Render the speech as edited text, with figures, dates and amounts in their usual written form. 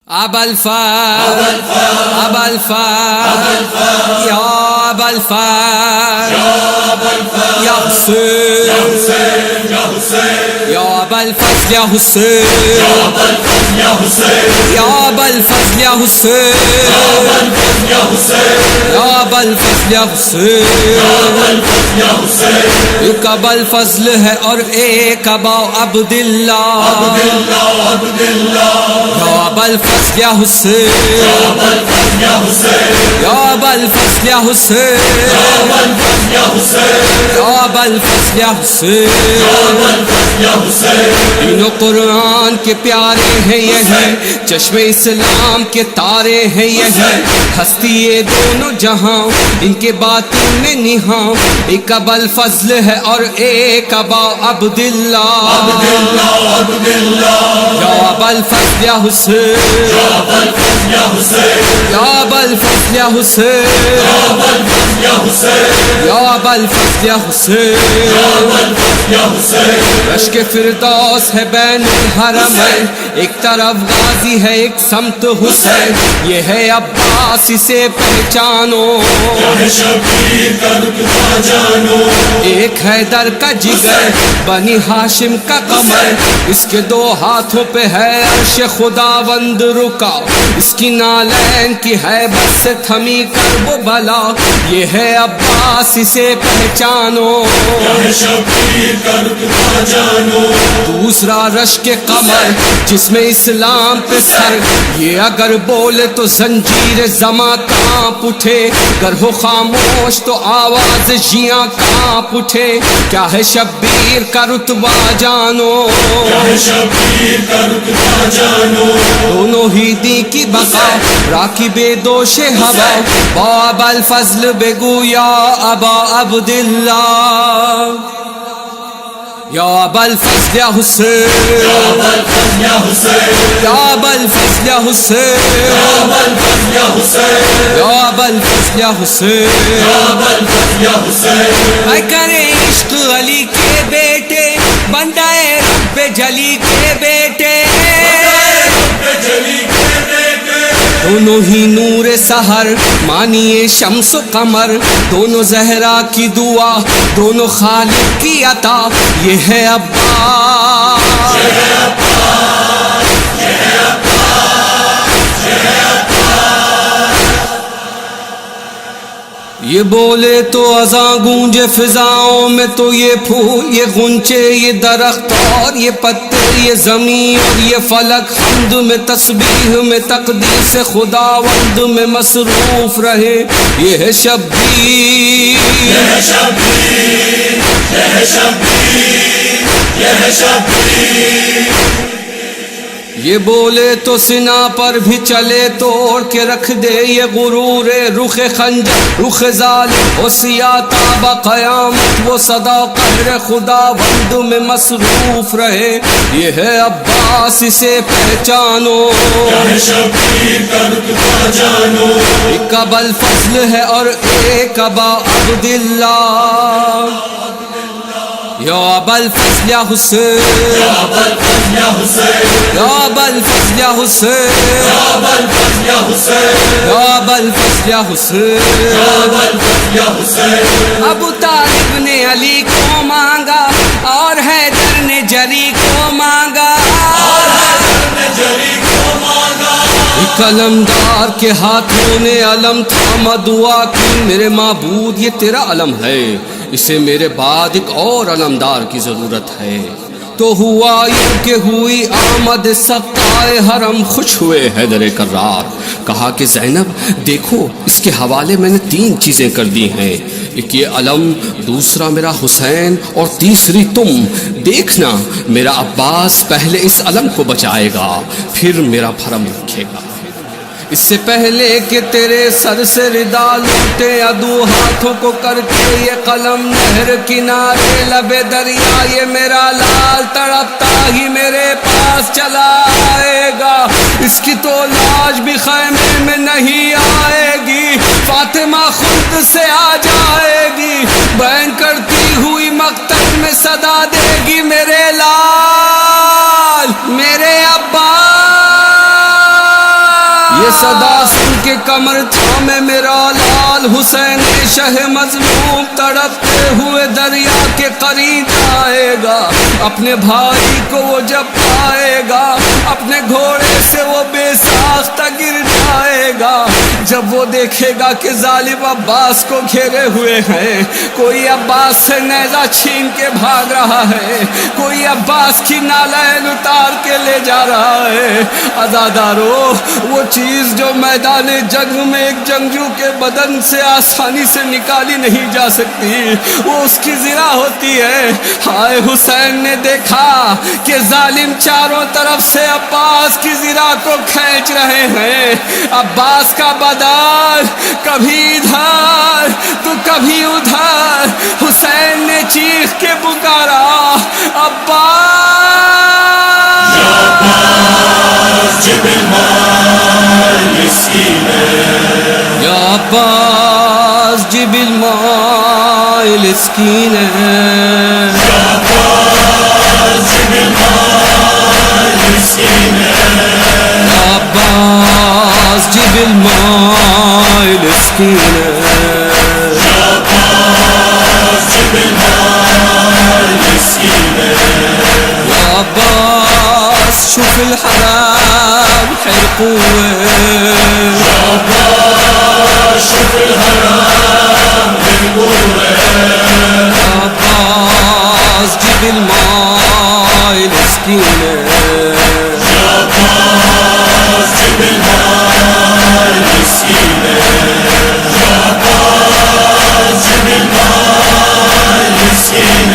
أبا الفضل أبا الفضل يا أبا الفضل يا حسين يا أبا الفضل يا حسين يا أبا الفضل يا حسين يا أبا الفضل يا حسين ایک ابا الفضل ہے اور ایک ابا عبداللہ یا ابا الفضل یا حسین یا ابا الفضل یا حسین یا ابا الفضل یا حسین تینوں قرآن کے پیارے ہیں یہی چشم اسلام کے تارے ہیں یہی ہستی یہ دونوں جہاں ان کے باطن میں نہاں ایک ابا الفضل ہے اور ایک ابا عبداللہ یا ابا الفضل یا حسین یا ابا الفضل یا حسین یا ابا الفضل یا حسین رشک فردوس ہے بین الحرمین ایک طرف غازی ہے ایک سمت حسین یہ ہے عباس اسے پہچانو ایک حیدر کا جگر بنی ہاشم کا قمر اس کے دو ہاتھوں پہ ہے عرش خداوند رکا اس کی نالین کی ہیبت سے تھمی کرب و بلا یہ ہے عباس اسے پہچانو دوسرا رشک قمر جس میں اسلام پہ سر یہ اگر بولے تو زنجیر زماں کانپ اٹھے گر ہو خاموش تو آواز جیاں کانپ اٹھے کیا ہے شبیر کا رتبہ جانو دونوں ہی دی کی بقا راکب دوش ہوا با ابا الفضل بگو یا ابا عبداللہ یا ابا الفضل یا حسین یا ابا الفضل یا حسین یا ابا الفضل یا حسین اے کرے عشق علی کے بیٹے بندہ رب جلی کے بیٹے دونوں ہی نور سحر مانیے شمس و قمر دونوں زہرا کی دعا دونوں خالق کی عطا یہ ہے عباس یہ بولے تو اذاں گونجے فضاؤں میں تو یہ پھول یہ غنچے یہ درخت اور یہ پتے یہ زمین اور یہ فلک حمد میں تسبیح میں تقدیس خداوند میں مصروف رہے یہ ہے شبیر یہ بولے تو سنا پر بھی چلے توڑ کے رکھ دے یہ غرور رخ خنجر رخ ظالم وہ سیاہ تابہ قیامت وہ صدا قہر خداوند میں مصروف رہے یہ ہے عباس اسے پہچانو ایک ابا الفضل ہے اور ایک ابا عبداللہ یا ابا الفضل یا حسین یا ابا الفضل یا حسین یا ابا الفضل یا حسین ابو طالب نے علی کو مانگا اور حیدر نے جری کو مانگا ایک علمدار کے ہاتھوں نے علم تھاما دعا کی میرے معبود یہ تیرا علم ہے اسے میرے بعد ایک اور علمدار کی ضرورت ہے تو ہوا یوں کہ ہوئی آمد سقائے حرم خوش ہوئے حیدر کرار کہا کہ زینب دیکھو اس کے حوالے میں نے 3 چیزیں کر دی ہیں ایک یہ علم دوسرا میرا حسین اور تیسری تم دیکھنا میرا عباس پہلے اس علم کو بچائے گا پھر میرا بھرم رکھے گا اس سے پہلے کہ تیرے سر سے ردا لوٹے عدو ہاتھوں کو کر کے یہ قلم نہر کنارے لبے دریا یہ میرا لال تڑپتا ہی میرے پاس چلا آئے گا اس کی تو لاش بھی خیمے میں نہیں آئے گی فاطمہ خود سے آ جائے گی بہن کرتی ہوئی مقتل میں صدا دے گی میرے لال میرے عباس یہ صدا سن کے کمر تھامے میرا لال حسین شہ مظلوم تڑپتے ہوئے دریا کے قریب آئے گا. اپنے بھائی کو وہ جب پائے گا اپنے گھوڑے سے وہ بے ساختہ گر جائے گا. جب وہ دیکھے گا کہ ظالم عباس کو گھیرے ہوئے ہیں, کوئی عباس سے نیزہ چھین کے بھاگ رہا ہے, کوئی عباس کی نالین اتار کے لے جا رہا ہے. عزادارو, وہ چیز جو میدان جنگ میں ایک جنگجو کے بدن سے آسانی سے نکالی نہیں جا سکتی, وہ اس کی زرہ ہوتی ہے. ہائے حسین نے دیکھا کہ ظالم چاروں طرف سے عباس کی زرہ کو کھینچ رہے ہیں. عباس کا بدن کبھی ادھر تو کبھی ادھر. حسین نے چیخ کے پکارا, عباس یا عباس جب الماء الاسکین عباس جب الماء الاسکین عباس شوف الحرام حرقوه عباس شوف الحرام حرقوه عباس جب الماء الاسکین عباس جب الماء الاسکین عباس جب الماء الاسکین